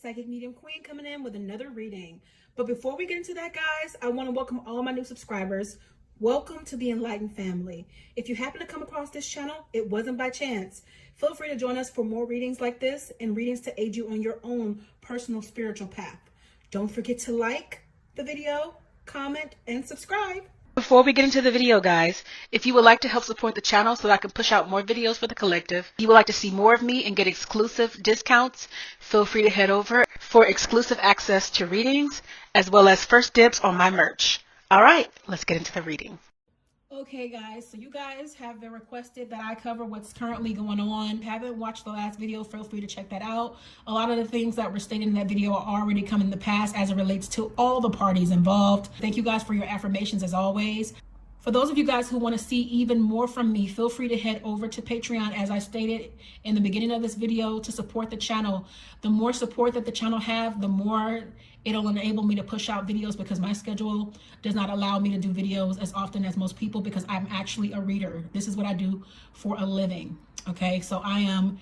Psychic Medium Queen coming in with another reading. But before we get into that, guys, I want to welcome all my new subscribers. Welcome to the Enlightened family. If you happen to come across this channel, it wasn't by chance. Feel free to join us for more readings like this and readings to aid you on your own personal spiritual path. Don't forget to like the video, comment, and subscribe. Before we get into the video, guys, if you would like to help support the channel so that I can push out more videos for the collective, you would like to see more of me and get exclusive discounts, feel free to head over for exclusive access to readings, as well as first dibs on my merch. All right, let's get into the reading. Okay, guys, so you guys have been requested that I cover what's currently going on. If you haven't watched the last video, feel free to check that out. A lot of the things that were stated in that video are already coming to pass as it relates to all the parties involved. Thank you guys for your affirmations as always. For those of you guys who want to see even more from me, feel free to head over to Patreon, as I stated in the beginning of this video, to support the channel. The more support that the channel have, the more it'll enable me to push out videos, because my schedule does not allow me to do videos as often as most people, because I'm actually a reader. This is what I do for a living. Okay, so I am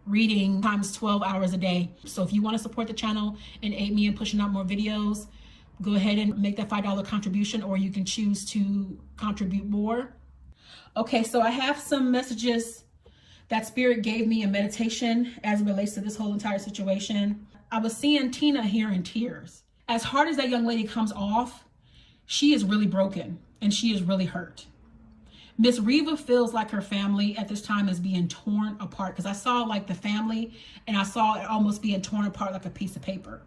reading times 12 hours a day. So if you want to support the channel and aid me in pushing out more videos, go ahead and make that $5 contribution, or you can choose to contribute more. Okay, so I have some messages that Spirit gave me in meditation as it relates to this whole entire situation. I was seeing Tina here in tears. As hard as that young lady comes off, she is really broken and she is really hurt. Miss Reva feels like her family at this time is being torn apart, because I saw like the family and I saw it almost being torn apart like a piece of paper.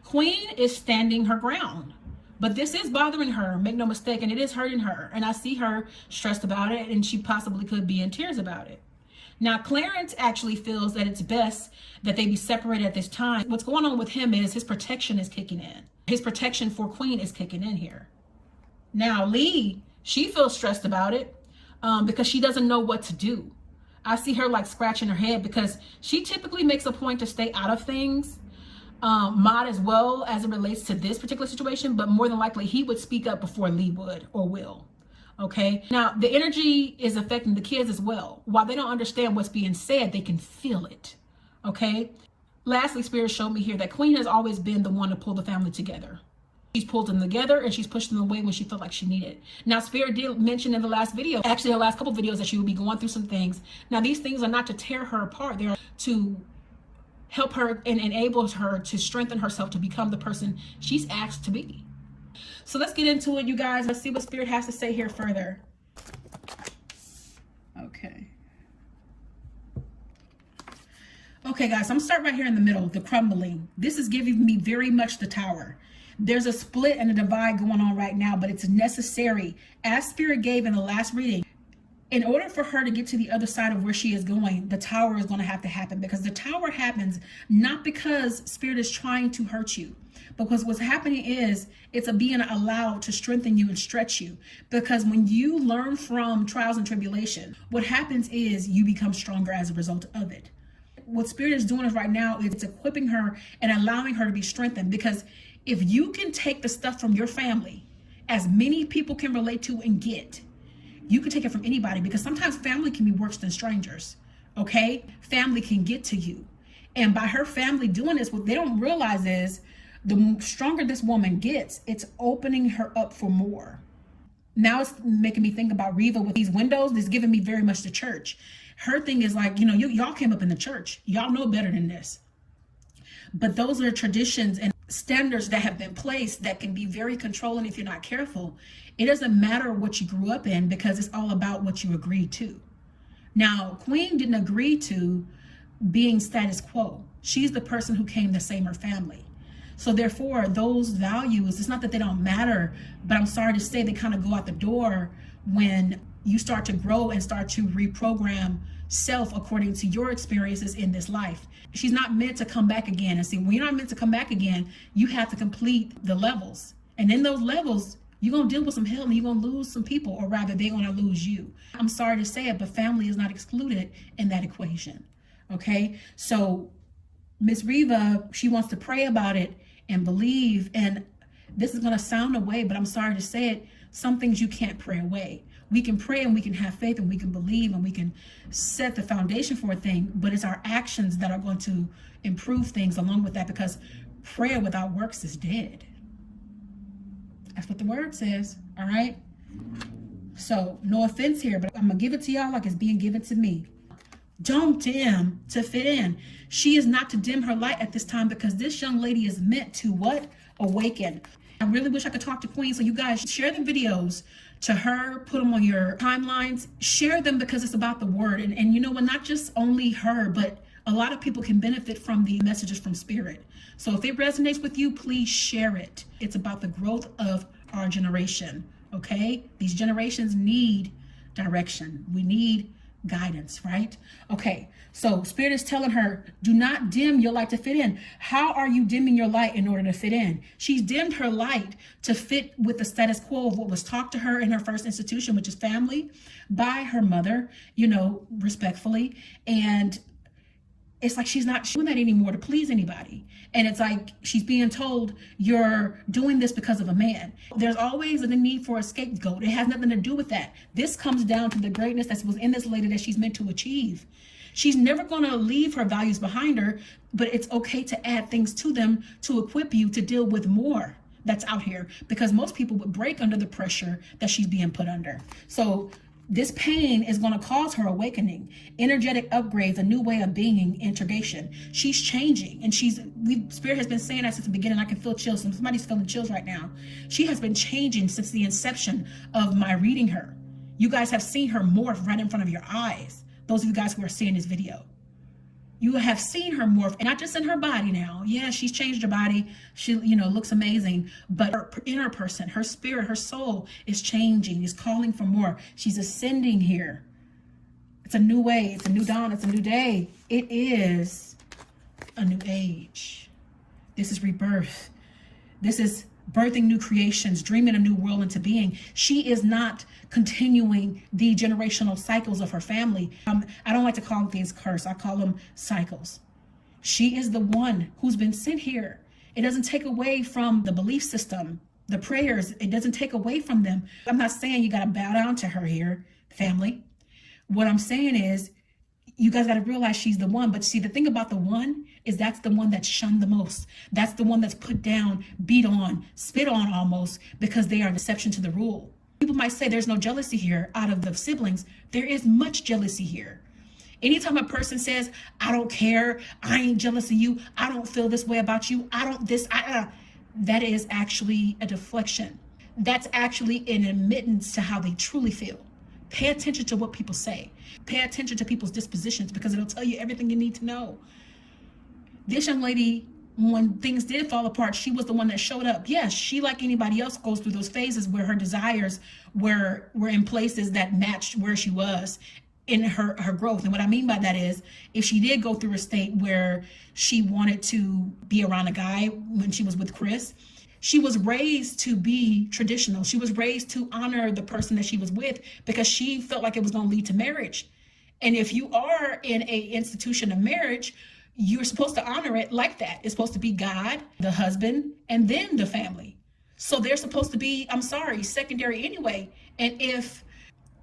Queen is standing her ground, but this is bothering her, make no mistake, and it is hurting her. And I see her stressed about it, and she possibly could be in tears about it. Now, Clarence actually feels that it's best that they be separated at this time. What's going on with him is his protection is kicking in. His protection for Queen is kicking in here. Now, Lee, she feels stressed about it because she doesn't know what to do. I see her like scratching her head, because she typically makes a point to stay out of things. Mod as well as it relates to this particular situation, but more than likely he would speak up before Lee would or will. Okay, now the energy is affecting the kids as well. While they don't understand what's being said, they can feel it. Okay, lastly, Spirit showed me here that Queen has always been the one to pull the family together. She's pulled them together and she's pushed them away when she felt like she needed. Now, Spirit did mention in the last video, actually the last couple videos, that she will be going through some things. Now, these things are not to tear her apart. They're to help her and enable her to strengthen herself to become the person she's asked to be. So let's get into it, you guys. Let's see what Spirit has to say here further. Okay, guys, I'm starting right here in the middle, the crumbling. This is giving me very much the Tower. There's a split and a divide going on right now, but it's necessary. As Spirit gave in the last reading, in order for her to get to the other side of where she is going, the Tower is going to have to happen, because the Tower happens not because Spirit is trying to hurt you, because what's happening is it's being allowed to strengthen you and stretch you. Because when you learn from trials and tribulation, what happens is you become stronger as a result of it. What Spirit is doing is right now, it's equipping her and allowing her to be strengthened, because if you can take the stuff from your family, as many people can relate to and get, you can take it from anybody, because sometimes family can be worse than strangers. Okay, family can get to you, and by her family doing this, what they don't realize is the stronger this woman gets, it's opening her up for more. Now it's making me think about Reva with these windows. This giving me very much the church. Her thing is like, you know, y'all came up in the church, y'all know better than this, but those are traditions and standards that have been placed that can be very controlling if you're not careful. It doesn't matter what you grew up in, because it's all about what you agreed to. Now, Queen didn't agree to being status quo. She's the person who came to save her family. So therefore, those values, it's not that they don't matter, but I'm sorry to say they kind of go out the door when you start to grow and start to reprogram self according to your experiences in this life. She's not meant to come back again. And see, when you're not meant to come back again, you have to complete the levels. And in those levels, you're going to deal with some hell and you're going to lose some people, or rather they're going to lose you. I'm sorry to say it, but family is not excluded in that equation. Okay, so Miss Reva, she wants to pray about it and believe, and this is going to sound away, but I'm sorry to say it, some things you can't pray away. We can pray and we can have faith and we can believe and we can set the foundation for a thing, but it's our actions that are going to improve things along with that, because prayer without works is dead. That's what the word says, all right? So no offense here, but I'm gonna give it to y'all like it's being given to me. Don't dim to fit in. She is not to dim her light at this time, because this young lady is meant to what? Awaken. I really wish I could talk to Queen. So you guys share the videos to her, put them on your timelines, share them, because it's about the word. And you know what, not just only her, but a lot of people can benefit from the messages from Spirit. So if it resonates with you, please share it. It's about the growth of our generation, okay? These generations need direction. We need guidance, right? Okay, so Spirit is telling her, do not dim your light to fit in. How are you dimming your light in order to fit in? She's dimmed her light to fit with the status quo of what was taught to her in her first institution, which is family, by her mother, you know, respectfully. And it's like she's not doing that anymore to please anybody. And it's like she's being told, you're doing this because of a man. There's always a need for a scapegoat. It has nothing to do with that. This comes down to the greatness that was in this lady that she's meant to achieve. She's never going to leave her values behind her, but it's okay to add things to them to equip you to deal with more that's out here, because most people would break under the pressure that she's being put under. So this pain is going to cause her awakening, energetic upgrades, a new way of being, integration. She's changing, and Spirit has been saying that since the beginning. I can feel chills. Somebody's feeling chills right now. She has been changing since the inception of my reading her. You guys have seen her morph right in front of your eyes. Those of you guys who are seeing this video, you have seen her morph, and not just in her body now. Yeah, she's changed her body. She, you know, looks amazing, but her inner person, her spirit, her soul is changing, is calling for more. She's ascending here. It's a new way. It's a new dawn. It's a new day. It is a new age. This is rebirth. This is birthing new creations, dreaming a new world into being. She is not continuing the generational cycles of her family. I don't like to call things curse. I call them cycles. She is the one who's been sent here. It doesn't take away from the belief system, the prayers. It doesn't take away from them. I'm not saying you got to bow down to her here, family. What I'm saying is, you guys got to realize she's the one. But see, the thing about the one is that's the one that's shunned the most. That's the one that's put down, beat on, spit on almost, because they are an exception to the rule. People might say there's no jealousy here out of the siblings. There is much jealousy here. Anytime a person says, I don't care, I ain't jealous of you, I don't feel this way about you, I don't this, that is actually a deflection. That's actually an admittance to how they truly feel. Pay attention to what people say. Pay attention to people's dispositions, because it'll tell you everything you need to know. This young lady, when things did fall apart, she was the one that showed up. Yes, she, like anybody else, goes through those phases where her desires were in places that matched where she was in her growth. And what I mean by that is, if she did go through a state where she wanted to be around a guy when she was with Chris, she was raised to be traditional. She was raised to honor the person that she was with, because she felt like it was going to lead to marriage. And if you are in a institution of marriage, you're supposed to honor it like that. It's supposed to be God, the husband, and then the family. So they're supposed to be, secondary anyway. And if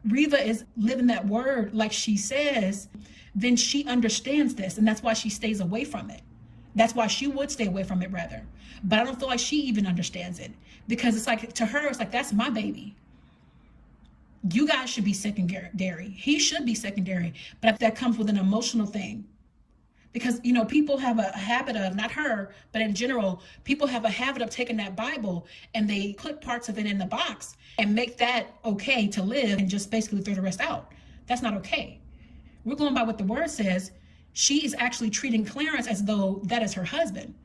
Reva is living that word like she says, then she understands this. And that's why she stays away from it. That's why she would stay away from it, rather. But I don't feel like she even understands it, because it's like, to her, it's like, that's my baby. You guys should be secondary. He should be secondary. But that comes with an emotional thing. Because, you know, people have a habit of, not her, but in general, people have a habit of taking that Bible and they put parts of it in the box and make that okay to live and just basically throw the rest out. That's not okay. We're going by what the word says. She is actually treating Clarence as though that is her husband.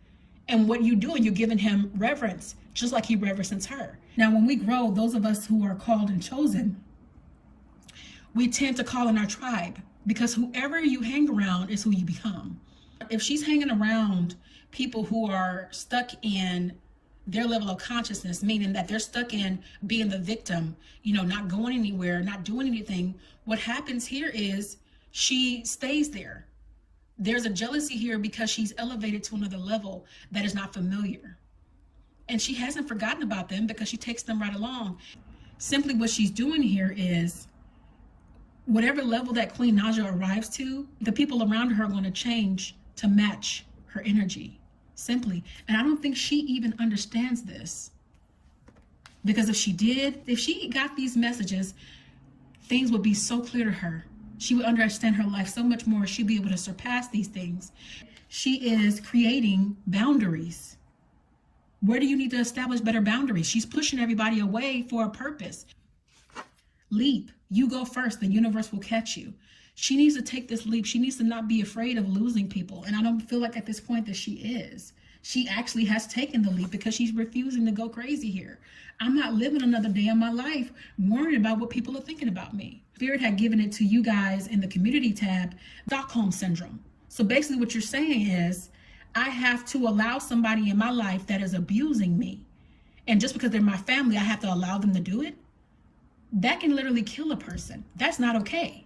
And what you doing, you're giving him reverence, just like he reverences her. Now, when we grow, those of us who are called and chosen, we tend to call in our tribe, because whoever you hang around is who you become. If she's hanging around people who are stuck in their level of consciousness, meaning that they're stuck in being the victim, you know, not going anywhere, not doing anything, what happens here is she stays there. There's a jealousy here because she's elevated to another level that is not familiar. And she hasn't forgotten about them, because she takes them right along. Simply what she's doing here is whatever level that Queen Naija arrives to, the people around her are going to change to match her energy. Simply. And I don't think she even understands this. Because if she got these messages, things would be so clear to her. She would understand her life so much more. She'd be able to surpass these things. She is creating boundaries. Where do you need to establish better boundaries? She's pushing everybody away for a purpose. Leap. You go first. The universe will catch you. She needs to take this leap. She needs to not be afraid of losing people. And I don't feel like at this point that she is. She actually has taken the leap because she's refusing to go crazy here. I'm not living another day of my life worrying about what people are thinking about me. Spirit had given it to you guys in the community tab, Stockholm Syndrome. So basically what you're saying is, I have to allow somebody in my life that is abusing me. And just because they're my family, I have to allow them to do it? That can literally kill a person. That's not okay.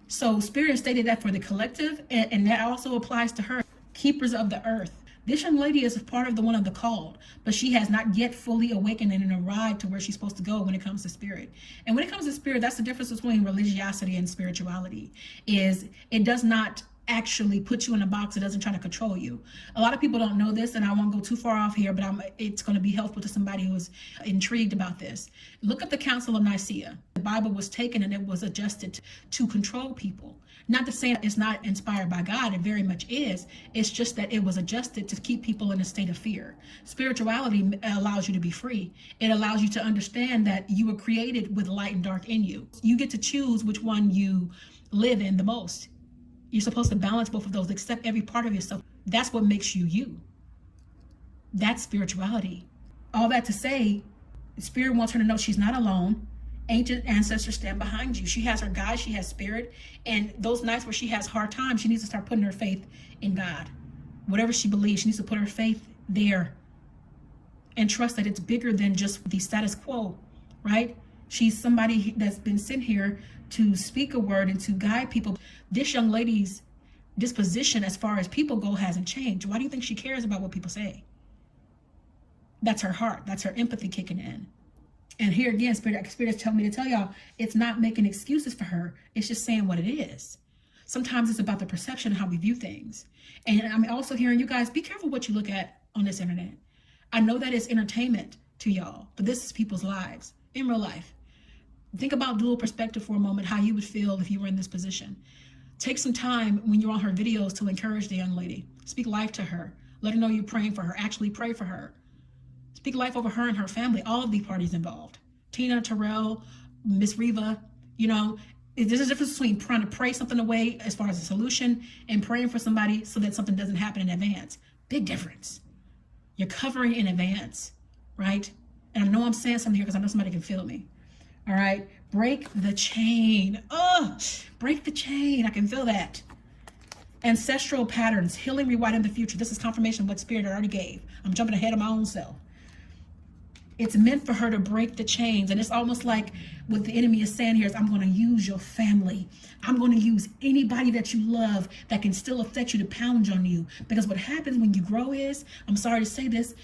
So Spirit stated that for the collective, and that also applies to her. Keepers of the earth. This young lady is a part of the one of the called, but she has not yet fully awakened and arrived to where she's supposed to go when it comes to spirit. And when it comes to spirit, that's the difference between religiosity and spirituality, is it does not actually put you in a box. It doesn't try to control you. A lot of people don't know this, and I won't go too far off here, but it's going to be helpful to somebody who's intrigued about this. Look at the Council of Nicaea. The Bible was taken and it was adjusted to control people. Not to say it's not inspired by God, it very much is. It's just that it was adjusted to keep people in a state of fear. Spirituality allows you to be free. It allows you to understand that you were created with light and dark in you. You get to choose which one you live in the most. You're supposed to balance both of those, accept every part of yourself. That's what makes you you. That's spirituality. All that to say, Spirit wants her to know she's not alone. Ancient ancestors stand behind you. She has her guide, she has spirit. And those nights where she has hard times, she needs to start putting her faith in God. Whatever she believes, she needs to put her faith there. And trust that it's bigger than just the status quo, right? She's somebody that's been sent here to speak a word and to guide people. This young lady's disposition as far as people go hasn't changed. Why do you think she cares about what people say? That's her heart. That's her empathy kicking in. And here again, Spirit is telling me to tell y'all, it's not making excuses for her. It's just saying what it is. Sometimes it's about the perception of how we view things. And I'm also hearing you guys, be careful what you look at on this internet. I know that it's entertainment to y'all, but this is people's lives in real life. Think about dual perspective for a moment, how you would feel if you were in this position. Take some time when you're on her videos to encourage the young lady. Speak life to her. Let her know you're praying for her. Actually pray for her. Speak life over her and her family, all of the parties involved. Tina, Terrell, Miss Reva, there's a difference between trying to pray something away as far as a solution and praying for somebody so that something doesn't happen in advance. Big difference. You're covering in advance, right? And I know I'm saying something here because I know somebody can feel me. All right, break the chain. Oh, break the chain. I can feel that. Ancestral patterns, healing, rewriting the future. This is confirmation of what Spirit already gave. I'm jumping ahead of my own self. It's meant for her to break the chains. And it's almost like what the enemy is saying here is, I'm going to use your family. I'm going to use anybody that you love that can still affect you to pound on you. Because what happens when you grow is, I'm sorry to say this,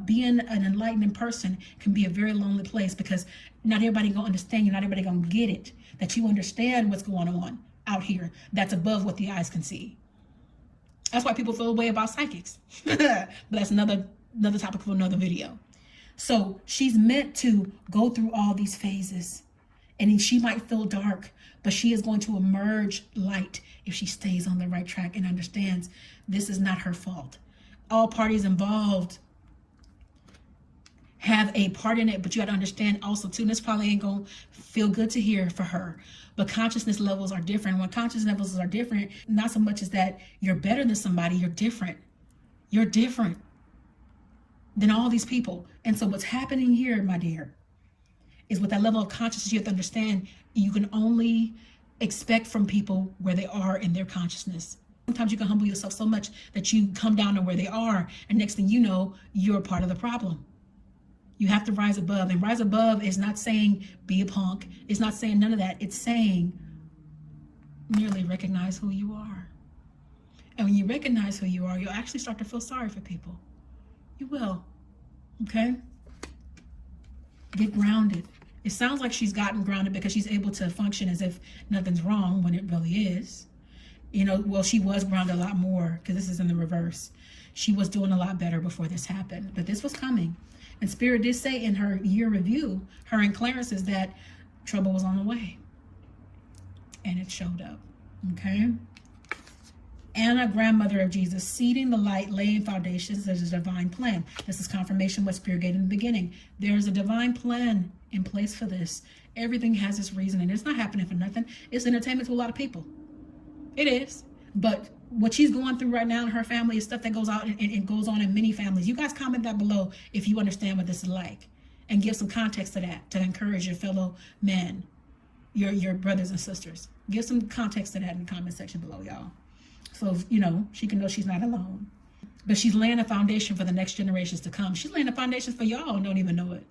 being an enlightening person can be a very lonely place because not everybody gonna understand you, not everybody gonna get it, that you understand what's going on out here that's above what the eyes can see. That's why people feel a way about psychics. But that's another topic for another video. So she's meant to go through all these phases, and she might feel dark, but she is going to emerge light if she stays on the right track and understands this is not her fault. All parties involved have a part in it, but you got to understand also too, and this probably ain't gonna feel good to hear for her, but consciousness levels are different. When consciousness levels are different, not so much as that you're better than somebody, you're different than all these people. And so what's happening here, my dear, is with that level of consciousness, you have to understand you can only expect from people where they are in their consciousness. Sometimes you can humble yourself so much that you come down to where they are, and next thing you know, you're part of the problem. You have to rise above. And rise above is not saying be a punk. It's not saying none of that. It's saying merely recognize who you are. And when you recognize who you are, you'll actually start to feel sorry for people. You will. Okay? Get grounded. It sounds like she's gotten grounded because she's able to function as if nothing's wrong when it really is. You know, well, she was grounded a lot more because this is in the reverse. She was doing a lot better before this happened, but this was coming. And Spirit did say in her year review, her and Clarence's, that trouble was on the way. And it showed up. Okay. Anna, grandmother of Jesus, seeding the light, laying foundations. There's a divine plan. This is confirmation what Spirit gave in the beginning. There's a divine plan in place for this. Everything has its reason, and it's not happening for nothing. It's entertainment to a lot of people. It is. But what she's going through right now in her family is stuff that goes out and goes on in many families. You guys comment that below if you understand what this is like, and give some context to that to encourage your fellow men, your brothers and sisters. Give some context to that in the comment section below, y'all. So, you know, she can know she's not alone. But she's laying a foundation for the next generations to come. She's laying a foundation for y'all and don't even know it.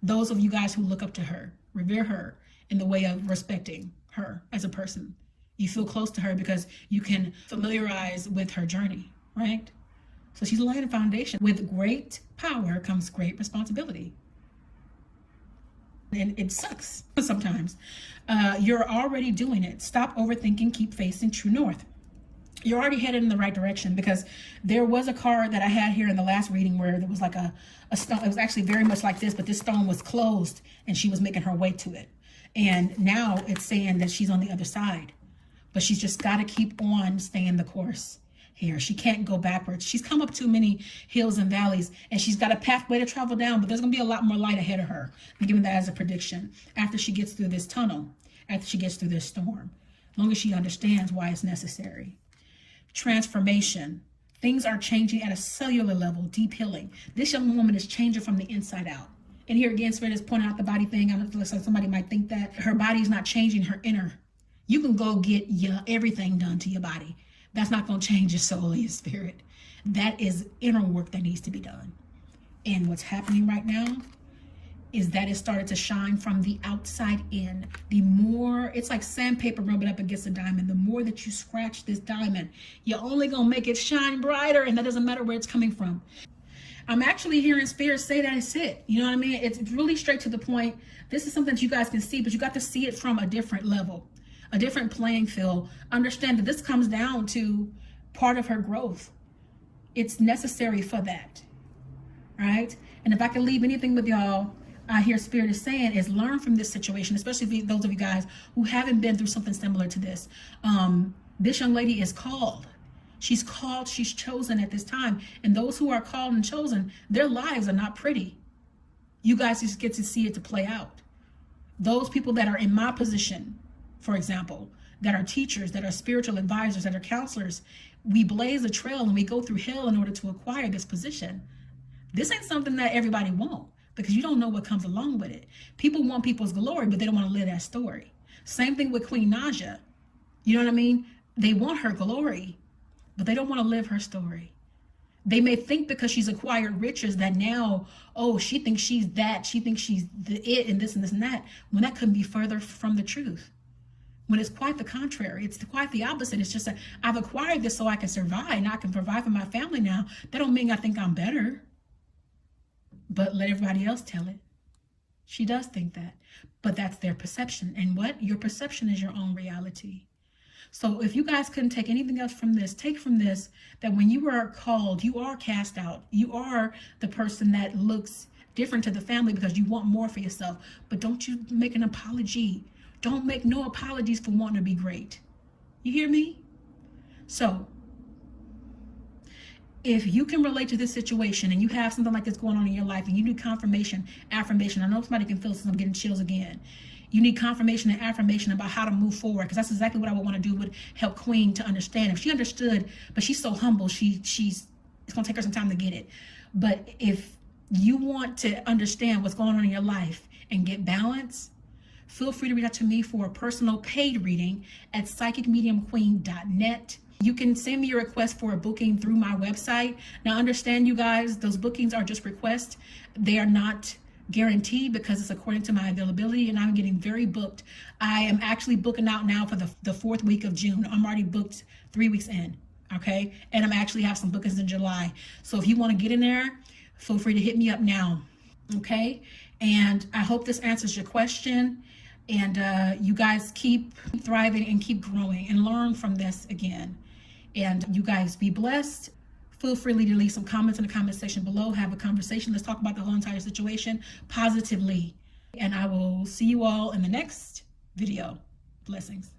Those of you guys who look up to her, revere her in the way of respecting her as a person. You feel close to her because you can familiarize with her journey, right? So she's laying a foundation. With great power comes great responsibility. And it sucks sometimes. You're already doing it. Stop overthinking, keep facing true north. You're already headed in the right direction, because there was a card that I had here in the last reading where there was like a stone. It was actually very much like this, but this stone was closed and she was making her way to it. And now it's saying that she's on the other side, but she's just got to keep on staying the course here. She can't go backwards. She's come up too many hills and valleys, and she's got a pathway to travel down, but there's going to be a lot more light ahead of her. I'm giving that as a prediction after she gets through this tunnel, after she gets through this storm, as long as she understands why it's necessary. Transformation. Things are changing at a cellular level, deep healing. This young woman is changing from the inside out. And here again, Spirit is pointing out the body thing. I don't know if somebody might think that her body is not changing, her inner. You can go get everything done to your body. That's not going to change your soul or your spirit. That is inner work that needs to be done. And what's happening right now is that it started to shine from the outside in. The more, it's like sandpaper rubbing up against a diamond. The more that you scratch this diamond, you're only going to make it shine brighter, and that doesn't matter where it's coming from. I'm actually hearing Spirit say that it's it. You know what I mean? It's really straight to the point. This is something that you guys can see, but you got to see it from a different level, a different playing field. Understand that this comes down to part of her growth. It's necessary for that, right? And if I can leave anything with y'all, I hear Spirit is saying is learn from this situation, especially those of you guys who haven't been through something similar to this. This young lady is called. She's called, she's chosen at this time. And those who are called and chosen, their lives are not pretty. You guys just get to see it to play out. Those people that are in my position, for example, that are teachers, that are spiritual advisors, that are counselors, we blaze a trail and we go through hell in order to acquire this position. This ain't something that everybody wants, because you don't know what comes along with it. People want people's glory, but they don't want to live that story. Same thing with Queennaija. You know what I mean? They want her glory, but they don't want to live her story. They may think because she's acquired riches that now, oh, she thinks she's that. She thinks she's the it and this and this and that, when that couldn't be further from the truth. When it's quite the contrary. It's quite the opposite. It's just that I've acquired this so I can survive and I can provide for my family now. That don't mean I think I'm better. But let everybody else tell it. She does think that. But that's their perception. And what? Your perception is your own reality. So if you guys couldn't take anything else from this, take from this that when you are called, you are cast out. You are the person that looks different to the family because you want more for yourself. But don't you make an apology. Don't make no apologies for wanting to be great. You hear me? So if you can relate to this situation and you have something like this going on in your life and you need confirmation, affirmation. I know somebody can feel this, I'm getting chills again. You need confirmation and affirmation about how to move forward, because that's exactly what I would want to do, would help Queen to understand. If she understood, but she's so humble, it's going to take her some time to get it. But if you want to understand what's going on in your life and get balance, feel free to reach out to me for a personal paid reading at psychicmediumqueen.net. You can send me a request for a booking through my website. Now understand, you guys, those bookings are just requests. They are not guaranteed because it's according to my availability, and I'm getting very booked. I am actually booking out now for the fourth week of June. I'm already booked 3 weeks in, okay? And I'm actually have some bookings in July. So if you want to get in there, feel free to hit me up now, okay? And I hope this answers your question. And you guys keep thriving and keep growing and learn from this again. And you guys be blessed. Feel free to leave some comments in the comment section below. Have a conversation. Let's talk about the whole entire situation positively. And I will see you all in the next video. Blessings.